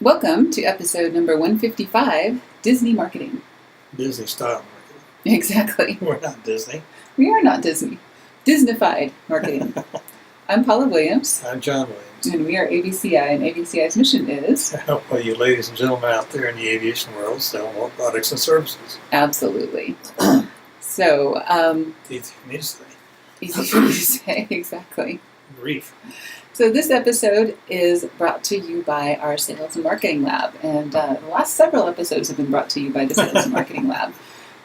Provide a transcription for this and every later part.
Welcome to episode number 155, Disney Marketing. Disney style marketing. Exactly. We're not Disney. We are not Disney. Disnified marketing. I'm Paula Williams. I'm John Williams. And we are ABCI, and ABCI's mission is... I help all you ladies and gentlemen out there in the aviation world sell more products and services. Absolutely. So, Easy for me to say. easy for you to say, exactly. Brief. So this episode is brought to you by our Sales and Marketing Lab. And the last several episodes have been brought to you by the Sales and Marketing Lab.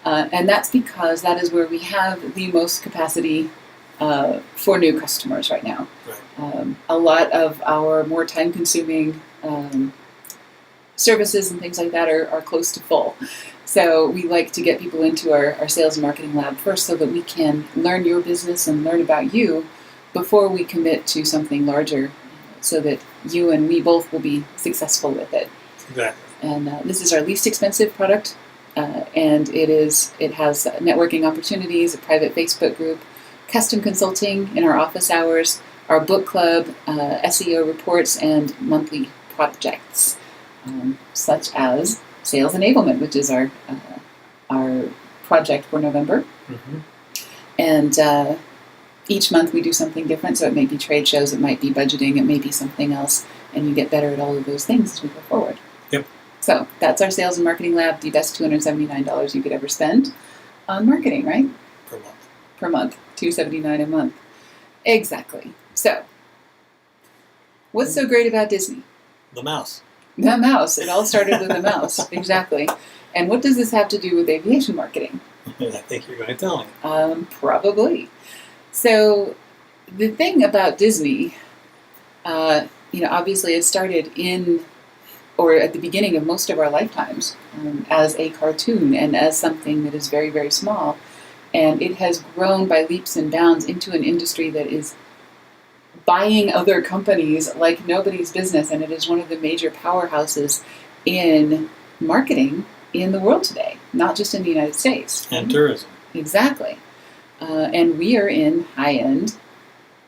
And that's because that is where we have the most capacity for new customers right now. Right. A lot of our more time-consuming services and things like that are close to full. So we like to get people into our Sales and Marketing Lab first so that we can learn your business and learn about you before we commit to something larger, so that you and we both will be successful with it. Exactly. And this is our least expensive product, and it has networking opportunities, a private Facebook group, custom consulting in our office hours, our book club, SEO reports, and monthly projects, such as Sales Enablement, which is our project for November. Mm-hmm. And each month we do something different, so it may be trade shows, it might be budgeting, it may be something else, and you get better at all of those things as we go forward. Yep. So that's our Sales and Marketing Lab, the best $279 you could ever spend on marketing, right? Per month. Per month, $279 a month. Exactly. So, what's so great about Disney? The mouse. The mouse. It all started with the mouse. Exactly. And what does this have to do with aviation marketing? I think you're going to tell me. Probably. So, the thing about Disney, obviously it started at the beginning of most of our lifetimes as a cartoon and as something that is very, very small. And it has grown by leaps and bounds into an industry that is buying other companies like nobody's business. And it is one of the major powerhouses in marketing in the world today, not just in the United States. And tourism. Exactly. And we are in high-end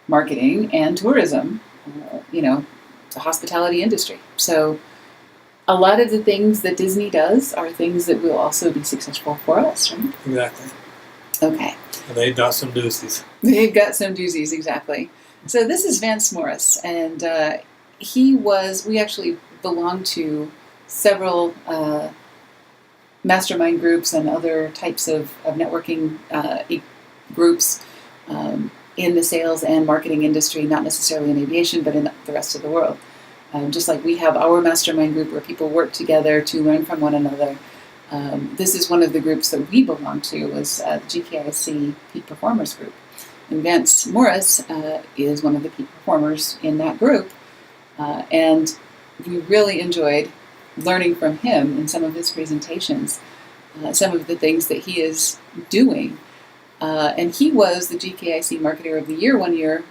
marketing and tourism, the hospitality industry. So a lot of the things that Disney does are things that will also be successful for us, right? Exactly. Okay. And they've got some doozies. They've got some doozies, exactly. So this is Vance Morris, and we actually belong to several mastermind groups and other types of networking groups in the sales and marketing industry, not necessarily in aviation, but in the rest of the world. Just like we have our mastermind group where people work together to learn from one another. This is one of the groups that we belong to, was the GKIC Peak Performers Group. And Vance Morris is one of the peak performers in that group. And we really enjoyed learning from him in some of his presentations, some of the things that he is doing. And he was the GKIC Marketer of the Year one year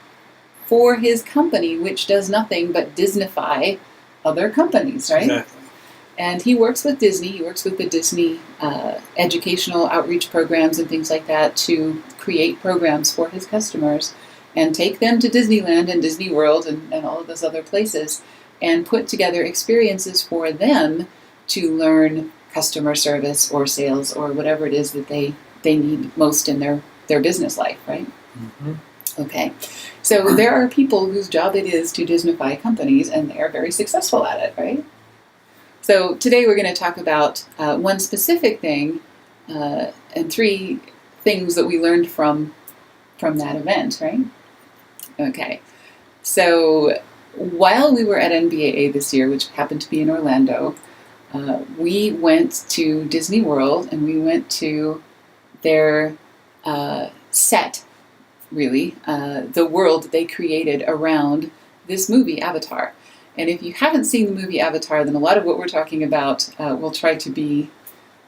for his company, which does nothing but Disnify other companies, right? Exactly. And he works with Disney. He works with the Disney educational outreach programs and things like that to create programs for his customers and take them to Disneyland and Disney World and all of those other places and put together experiences for them to learn customer service or sales or whatever it is that they need most in their business life, right? Mm-hmm. Okay. So there are people whose job it is to Disnify companies, and they are very successful at it, right? So today we're going to talk about one specific thing and three things that we learned from that event, right? Okay. So while we were at NBAA this year, which happened to be in Orlando, we went to Disney World and we went to their set, really, the world that they created around this movie, Avatar. And if you haven't seen the movie Avatar, then a lot of what we're talking about will try to be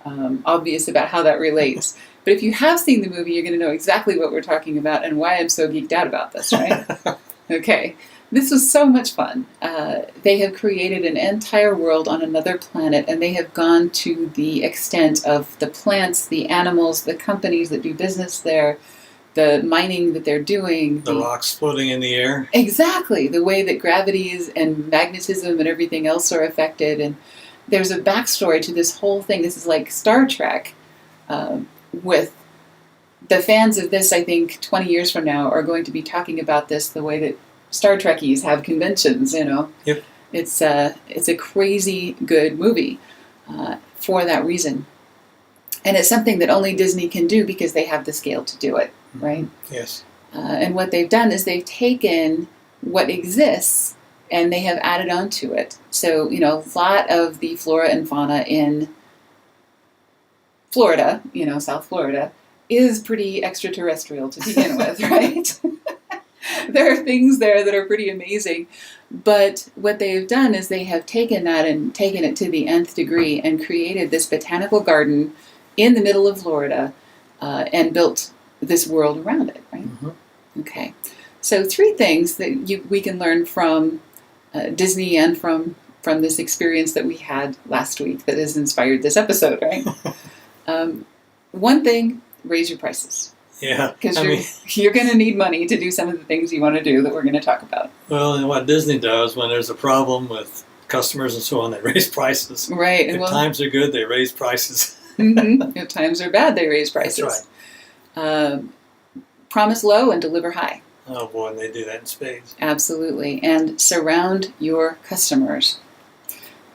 obvious about how that relates. But if you have seen the movie, you're going to know exactly what we're talking about and why I'm so geeked out about this, right? Okay. This was so much fun. They have created an entire world on another planet, and they have gone to the extent of the plants, the animals, the companies that do business there, the mining that they're doing. The rocks floating in the air. Exactly. The way that gravity and magnetism and everything else are affected. And there's a backstory to this whole thing. This is like Star Trek, with the fans of this, I think, 20 years from now are going to be talking about this the way that Star Trekkies have conventions, Yep. It's a crazy good movie for that reason. And it's something that only Disney can do because they have the scale to do it, right? Yes. And what they've done is they've taken what exists and they have added on to it. So, a lot of the flora and fauna in Florida, South Florida, is pretty extraterrestrial to begin with, right? There are things there that are pretty amazing. But what they have done is they have taken that and taken it to the nth degree and created this botanical garden in the middle of Florida and built this world around it, right? Mm-hmm. Okay. So 3 things that we can learn from Disney and from this experience that we had last week that has inspired this episode, right? One thing, raise your prices. Yeah. Because you're going to need money to do some of the things you want to do that we're going to talk about. Well, and what Disney does when there's a problem with customers and so on, they raise prices. Right. If times are good, they raise prices. Mm-hmm. If times are bad, they raise prices. That's right. Promise low and deliver high. Oh boy, and they do that in spades. Absolutely. And surround your customers.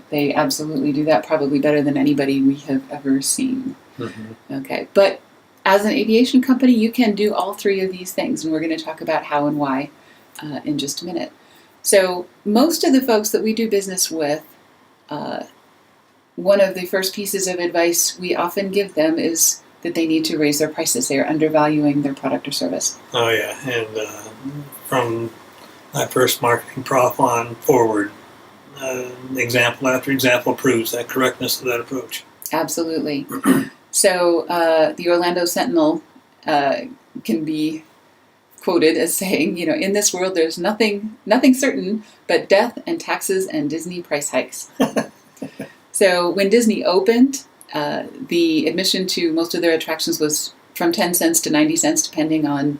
They absolutely do that probably better than anybody we have ever seen. Mm-hmm. Okay. But as an aviation company, you can do all 3 of these things, and we're going to talk about how and why in just a minute. So most of the folks that we do business with, one of the first pieces of advice we often give them is that they need to raise their prices. They are undervaluing their product or service. Oh yeah, and from my first marketing prof on forward, example after example proves that correctness of that approach. Absolutely. So the Orlando Sentinel can be quoted as saying, in this world there's nothing certain but death and taxes and Disney price hikes. So when Disney opened, the admission to most of their attractions was from 10 cents to 90 cents, depending on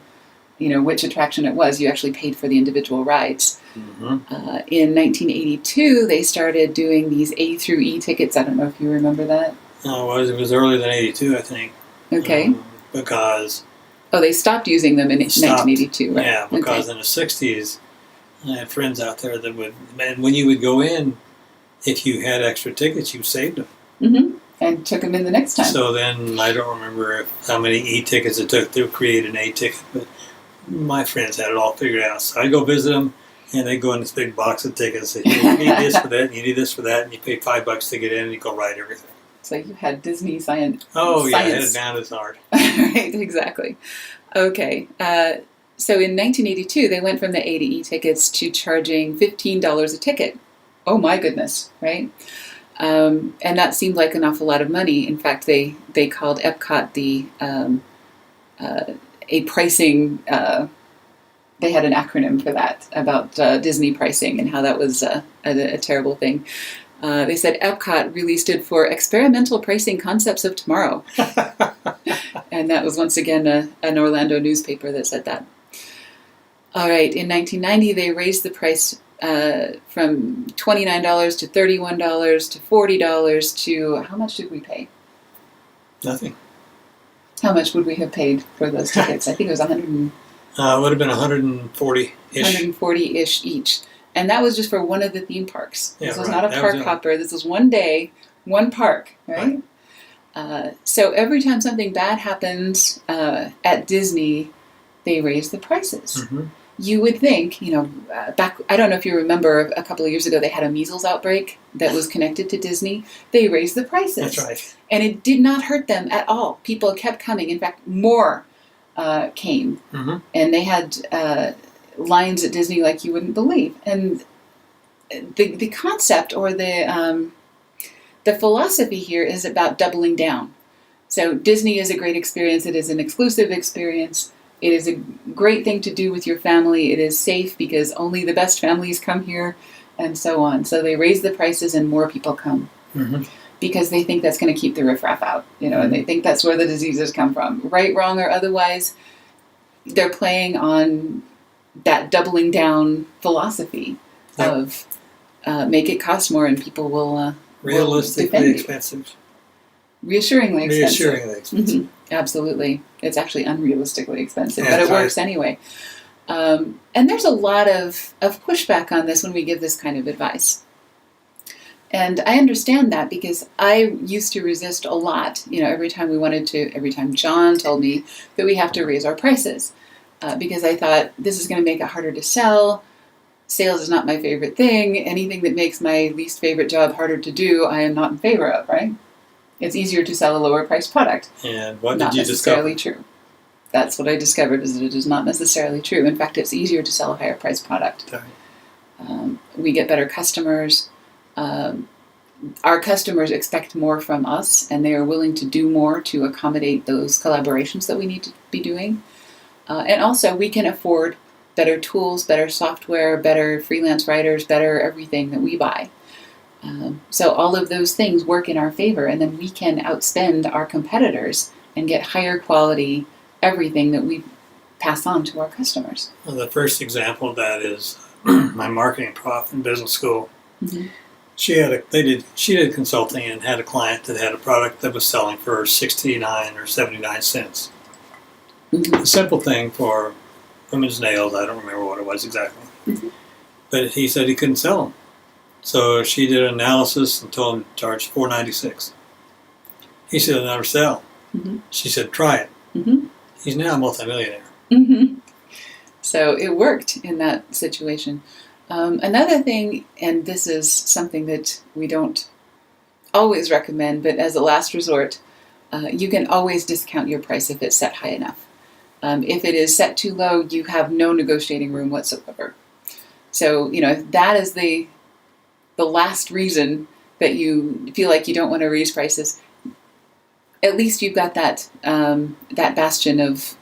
which attraction it was. You actually paid for the individual rides. Mm-hmm. In 1982, they started doing these A through E tickets. I don't know if you remember that. No, it was earlier than 82, I think. Okay. Because... they stopped using them in 1982, right? Yeah, because in the 60s, I had friends out there that would... And when you would go in, if you had extra tickets, you saved them. Mm-hmm. And took them in the next time. So then, I don't remember how many E-tickets it took to create an A-ticket, but my friends had it all figured out. So I'd go visit them, and they'd go in this big box of tickets and say, you need this for that, and you need this for that, and you pay $5 to get in, and you go ride everything. So you had Disney science. Oh, yeah, I had it down as hard. Right, exactly. Okay. So in 1982, they went from the A to E tickets to charging $15 a ticket. Oh, my goodness, right? And that seemed like an awful lot of money. In fact, they called Epcot a pricing... they had an acronym for that, about Disney pricing and how that was a terrible thing. They said Epcot really stood for Experimental Pricing Concepts of Tomorrow. And that was once again an Orlando newspaper that said that. All right, in 1990, they raised the price from $29 to $31 to $40 to... How much did we pay? Nothing. How much would we have paid for those tickets? I think it was 100. It would have been 140-ish. 140-ish each. And that was just for one of the theme parks. Yeah, this was right. not a park hopper. This was one day, one park, right? So every time something bad happens at Disney, they raise the prices. Mm-hmm. You would think, back, I don't know if you remember, a couple of years ago, they had a measles outbreak that was connected to Disney. They raised the prices. That's right. And it did not hurt them at all. People kept coming. In fact, more came. Mm-hmm. And they had lines at Disney like you wouldn't believe. And the concept or the philosophy here is about doubling down. So Disney is a great experience. It is an exclusive experience. It is a great thing to do with your family. It is safe because only the best families come here, and so on. So they raise the prices and more people come. Mm-hmm. Because they think that's going to keep the riffraff out, and they think that's where the diseases come from. Right, wrong, or otherwise, they're playing on that doubling down philosophy of make it cost more and people will realistically expensive. Reassuringly expensive. Reassuringly expensive. Mm-hmm. Absolutely. It's actually unrealistically expensive, but it works anyway. And there's a lot of pushback on this when we give this kind of advice. And I understand that because I used to resist a lot, every time John told me that we have to raise our prices, because I thought this is going to make it harder to sell. Sales is not my favorite thing. Anything that makes my least favorite job harder to do, I am not in favor of, right? It's easier to sell a lower priced product. And what did you discover? Not necessarily true. That's what I discovered, is that it is not necessarily true. In fact, it's easier to sell a higher priced product. Okay. We get better customers. Our customers expect more from us, and they are willing to do more to accommodate those collaborations that we need to be doing. And also, we can afford better tools, better software, better freelance writers, better everything that we buy. So all of those things work in our favor, and then we can outspend our competitors and get higher quality everything that we pass on to our customers. Well, the first example of that is my marketing prof in business school. Mm-hmm. She did consulting and had a client that had a product that was selling for 69 or 79 cents. Mm-hmm. A simple thing for women's nails. I don't remember what it was exactly. Mm-hmm. But he said he couldn't sell them. So she did an analysis and told him to charge $4.96. He said, "I'll never sell." Mm-hmm. She said, "Try it." Mm-hmm. He's now a multimillionaire. Mm-hmm. So it worked in that situation. Another thing, and this is something that we don't always recommend, but as a last resort, you can always discount your price if it's set high enough. If it is set too low, you have no negotiating room whatsoever. So, if that is the last reason that you feel like you don't want to raise prices, at least you've got that bastion of...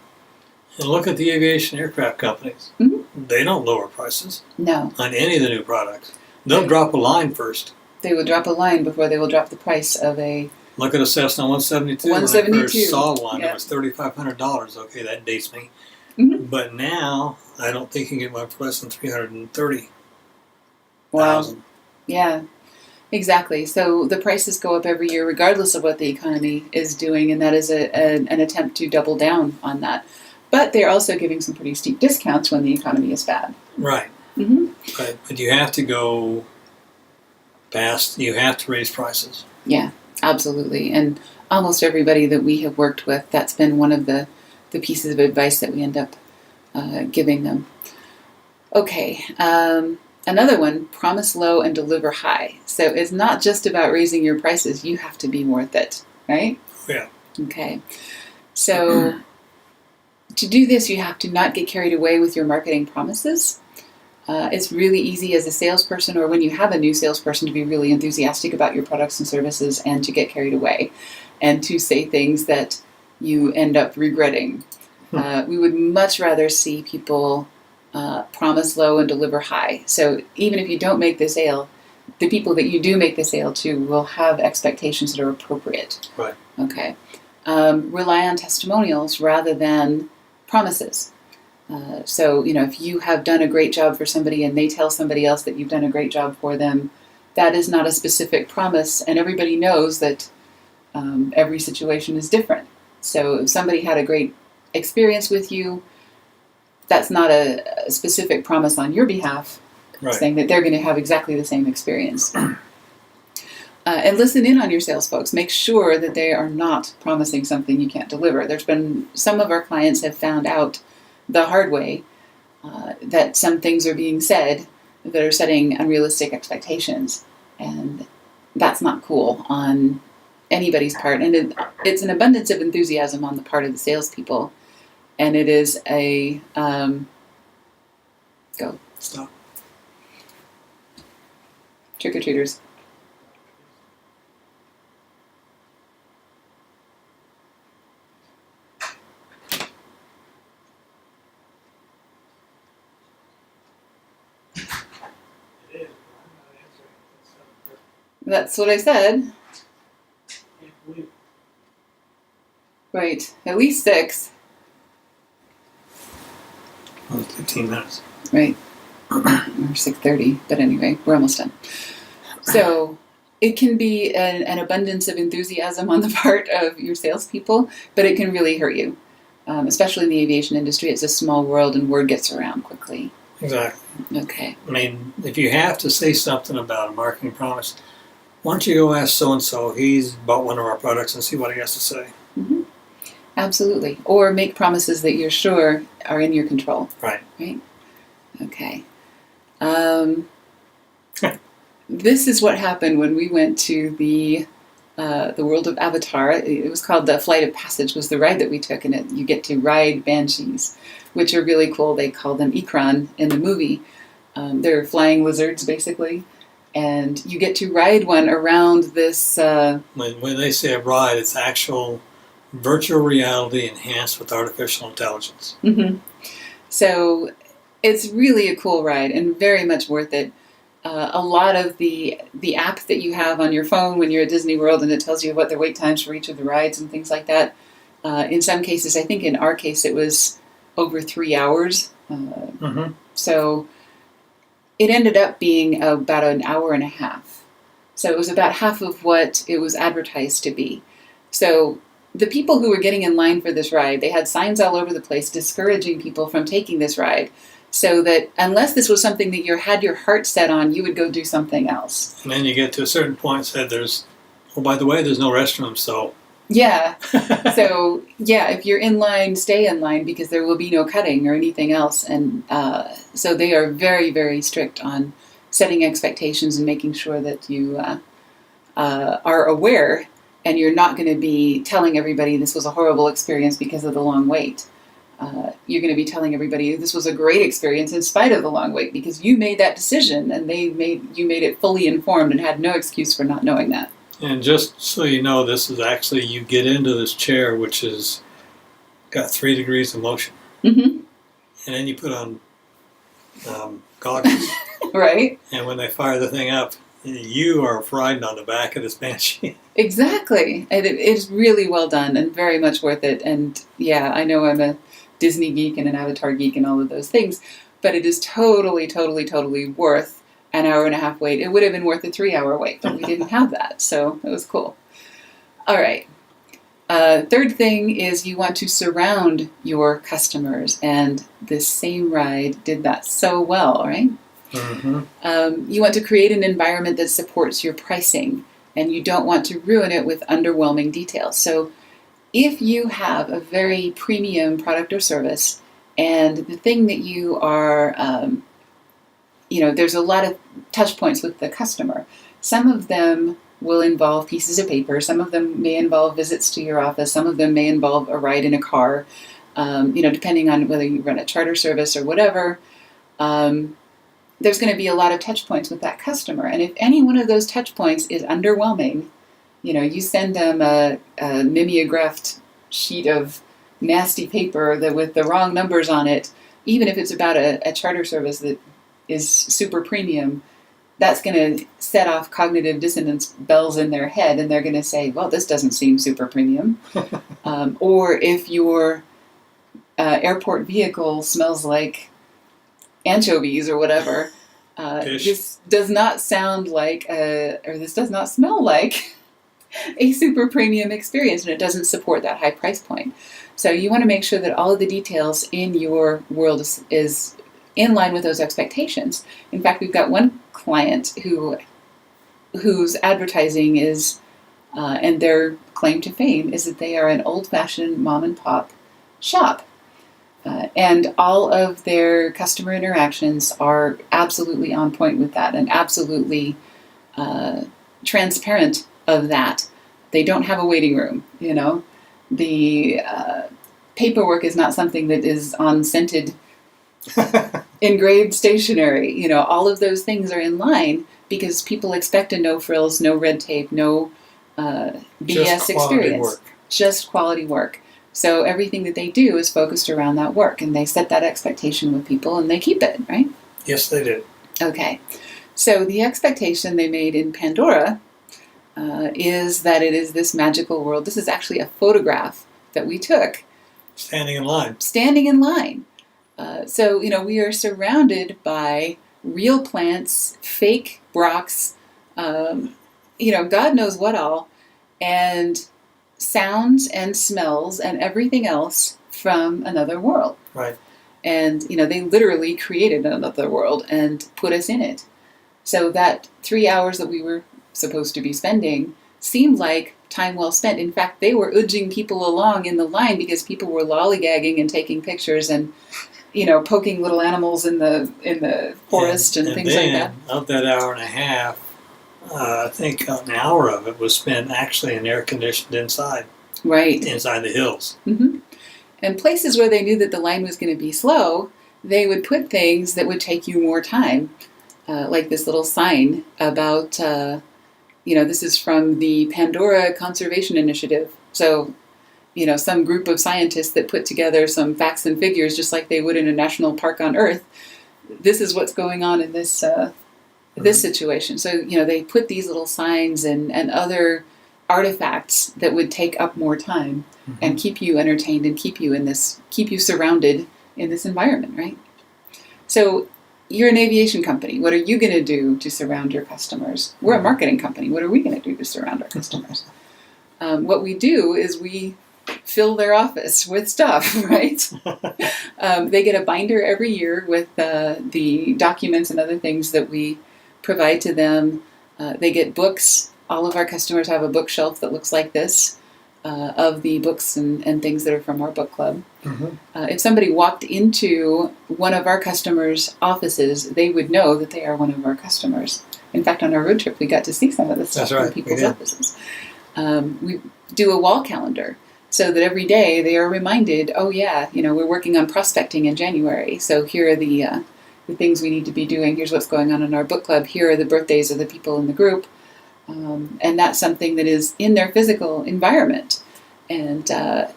And look at the aviation aircraft companies. Mm-hmm. They don't lower prices. No. On any of the new products. They'll drop a line first. They will drop a line before they will drop the price of a... Look at a Cessna 172. 172. When I first saw one, yeah. It was $3,500. Okay, that dates me. Mm-hmm. But now, I don't think you can get one for less than $330,000. Wow. Yeah, exactly. So the prices go up every year regardless of what the economy is doing, and that is an attempt to double down on that. But they're also giving some pretty steep discounts when the economy is bad. Right. Mm-hmm. But you have to go fast. You have to raise prices. Yeah, absolutely. And almost everybody that we have worked with, that's been one of the pieces of advice that we end up giving them. Okay. Another one, promise low and deliver high. So it's not just about raising your prices. You have to be worth it, right? Yeah. Okay. So to do this, you have to not get carried away with your marketing promises. It's really easy as a salesperson, or when you have a new salesperson, to be really enthusiastic about your products and services and to get carried away and to say things that you end up regretting. We would much rather see people promise low and deliver high. So even if you don't make the sale, the people that you do make the sale to will have expectations that are appropriate. Right. Okay. Rely on testimonials rather than promises. So, if you have done a great job for somebody and they tell somebody else that you've done a great job for them, that is not a specific promise, and everybody knows that every situation is different. So if somebody had a great experience with you, that's not a specific promise on your behalf, Right. saying that they're going to have exactly the same experience. And listen in on your sales folks. Make sure that they are not promising something you can't deliver. There's been some of our clients have found out the hard way that some things are being said that are setting unrealistic expectations, and that's not cool on anybody's part. And it's an abundance of enthusiasm on the part of the salespeople, and it is a go Stop. trick-or-treaters. That's what I said. Right, at least 6. Well, 15 minutes. Right. Or 6:30, but anyway, we're almost done. So it can be an abundance of enthusiasm on the part of your salespeople, but it can really hurt you. Especially in the aviation industry, it's a small world and word gets around quickly. Exactly. Okay. I mean, if you have to say something about a marketing promise, why don't you go ask so-and-so, he's bought one of our products, and see what he has to say. Mm-hmm. Absolutely. Or make promises that you're sure are in your control. Right. Right? Okay. This is what happened when we went to the world of Avatar. It was called the Flight of Passage was the ride that we took, and you get to ride banshees, which are really cool. They call them Ikran in the movie. They're flying lizards, basically. And you get to ride one around this... When they say a ride, it's actual virtual reality enhanced with artificial intelligence. Mm-hmm. So it's really a cool ride and very much worth it. A lot of the app that you have on your phone when you're at Disney World, and it tells you what the wait times for each of the rides and things like that. In some cases, I think in our case, it was over 3 hours. Mm-hmm. So it ended up being about an hour and a half. So it was about half of what it was advertised to be. So the people who were getting in line for this ride, they had signs all over the place discouraging people from taking this ride, so that unless this was something that you had your heart set on, you would go do something else. And then you get to a certain point, said by the way, there's no restroom, so... Yeah. So, yeah, if you're in line, stay in line, because there will be no cutting or anything else. And so they are very, very strict on setting expectations and making sure that you are aware, and you're not going to be telling everybody this was a horrible experience because of the long wait. You're going to be telling everybody this was a great experience in spite of the long wait, because you made that decision and you made it fully informed and had no excuse for not knowing that. And just so you know, this is actually, you get into this chair, which is got 3 degrees of motion. Mm-hmm. And then you put on goggles. Right. And when they fire the thing up, you are riding on the back of this banshee. Exactly. And it's really well done and very much worth it. And yeah, I know I'm a Disney geek and an Avatar geek and all of those things, but it is totally, totally, totally worth an hour and a half wait. It would have been worth a 3-hour wait, but we didn't have that, so it was cool. All right. Third thing is you want to surround your customers, and this same ride did that so well, right? Mm-hmm. You want to create an environment that supports your pricing, and you don't want to ruin it with underwhelming details. So if you have a very premium product or service, and the thing that you are... there's a lot of touch points with the customer. Some of them will involve pieces of paper. Some of them may involve visits to your office. Some of them may involve a ride in a car, depending on whether you run a charter service or whatever. There's going to be a lot of touch points with that customer. And if any one of those touch points is underwhelming, you send them a mimeographed sheet of nasty paper with the wrong numbers on it, even if it's about a charter service that is super premium, that's going to set off cognitive dissonance bells in their head, and they're going to say, well, this doesn't seem super premium. Or if your airport vehicle smells like anchovies or whatever, this does not sound like, this does not smell like a super premium experience, and it doesn't support that high price point. So you want to make sure that all of the details in your world is in line with those expectations. In fact, we've got one client whose advertising is, and their claim to fame is that they are an old-fashioned mom-and-pop shop. And all of their customer interactions are absolutely on point with that and absolutely transparent of that. They don't have a waiting room, The paperwork is not something that is on scented engraved stationery. All of those things are in line because people expect a no frills, no red tape, no BS experience. Just quality work. So everything that they do is focused around that work, and they set that expectation with people, and they keep it, right? Yes, they did. Okay. So the expectation they made in Pandora is that it is this magical world. This is actually a photograph that we took. Standing in line. So, we are surrounded by real plants, fake rocks, God knows what all, and sounds and smells and everything else from another world. Right. And, they literally created another world and put us in it. So that 3 hours that we were supposed to be spending seemed like time well spent. In fact, they were urging people along in the line because people were lollygagging and taking pictures and, poking little animals in the forest and things like that. Of that hour and a half, I think an hour of it was spent actually in air conditioned inside. Right. Inside the hills. Mm-hmm. And places where they knew that the line was going to be slow, they would put things that would take you more time. Like this little sign about, this is from the Pandora Conservation Initiative. So, some group of scientists that put together some facts and figures just like they would in a national park on Earth. This is what's going on in this this situation. So, they put these little signs and other artifacts that would take up more time and keep you entertained and keep you surrounded in this environment, right? So you're an aviation company. What are you going to do to surround your customers? We're a marketing company. What are we going to do to surround our customers? What we do is we fill their office with stuff, right? They get a binder every year with the documents and other things that we provide to them. They get books. All of our customers have a bookshelf that looks like this of the books and things that are from our book club. If somebody walked into one of our customers' offices, they would know that they are one of our customers. In fact, on our road trip, we got to see some of this stuff in people's offices. We do a wall calendar so that every day they are reminded, oh yeah, we're working on prospecting in January, so here are the things we need to be doing. Here's what's going on in our book club. Here are the birthdays of the people in the group. And that's something that is in their physical environment. And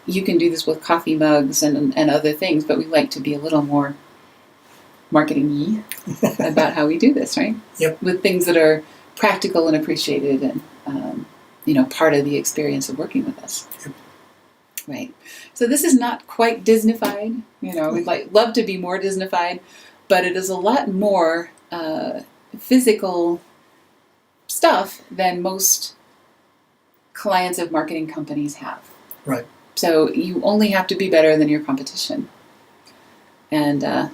you can do this with coffee mugs and other things, but we like to be a little more marketing-y about how we do this, right? Yep. With things that are practical and appreciated and, part of the experience of working with us. Yep. Right. So this is not quite Disnified. We'd love to be more Disnified, but it is a lot more physical stuff than most clients of marketing companies have. Right. So you only have to be better than your competition. And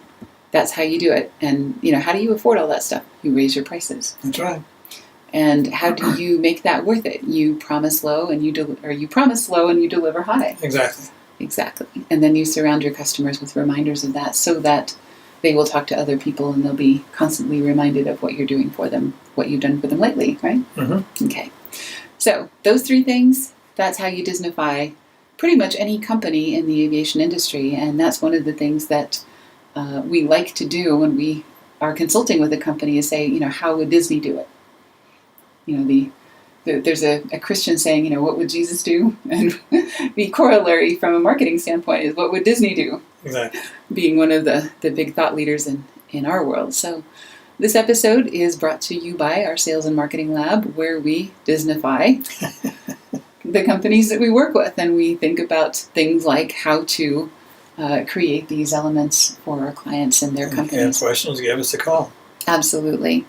that's how you do it. And, how do you afford all that stuff? You raise your prices. That's right. And how do you make that worth it? You promise low and you promise low and you deliver high. Exactly. And then you surround your customers with reminders of that so that they will talk to other people and they'll be constantly reminded of what you're doing for them, what you've done for them lately, right? Okay. So those three things, that's how you Disnify pretty much any company in the aviation industry. And that's one of the things that we like to do when we are consulting with a company is say, how would Disney do it? There's a Christian saying, what would Jesus do? And the corollary from a marketing standpoint is what would Disney do? Exactly. Being one of the big thought leaders in our world. So this episode is brought to you by our Sales and Marketing Lab, where we Disnify the companies that we work with. And we think about things like how to create these elements for our clients and their companies. If you have questions, give us a call. Absolutely.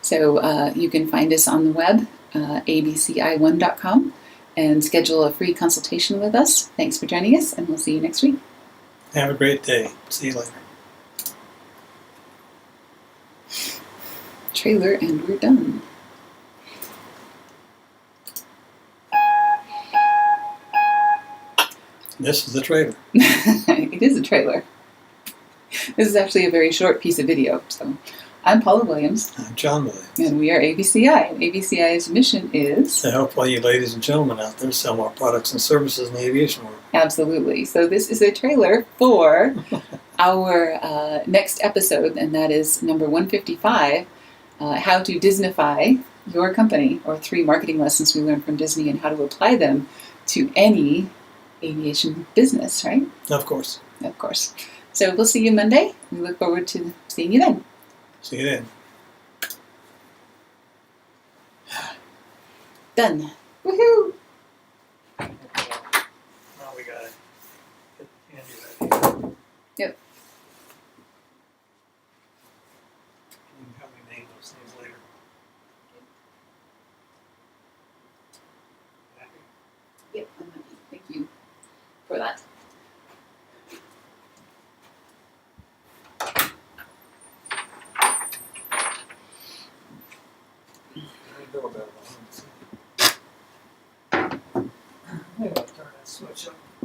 So you can find us on the web, abci1.com, and schedule a free consultation with us. Thanks for joining us, and we'll see you next week. Have a great day. See you later. Trailer, and we're done. This is the trailer. It is a trailer. This is actually a very short piece of video. So I'm Paula Williams. I'm John Williams. And we are ABCI. And ABCI's mission is to help all you ladies and gentlemen out there sell more products and services in the aviation world. Absolutely. So this is a trailer for our next episode, and that is number 155, how to Disnify your company, or 3 marketing lessons we learned from Disney and how to apply them to any aviation business, right? Of course. Of course. So we'll see you Monday. We look forward to seeing you then. See you then. Done. Woohoo! Now we got it. Get Andy ready. Yep. Yep, thank you for that. Maybe I'll turn that switch on.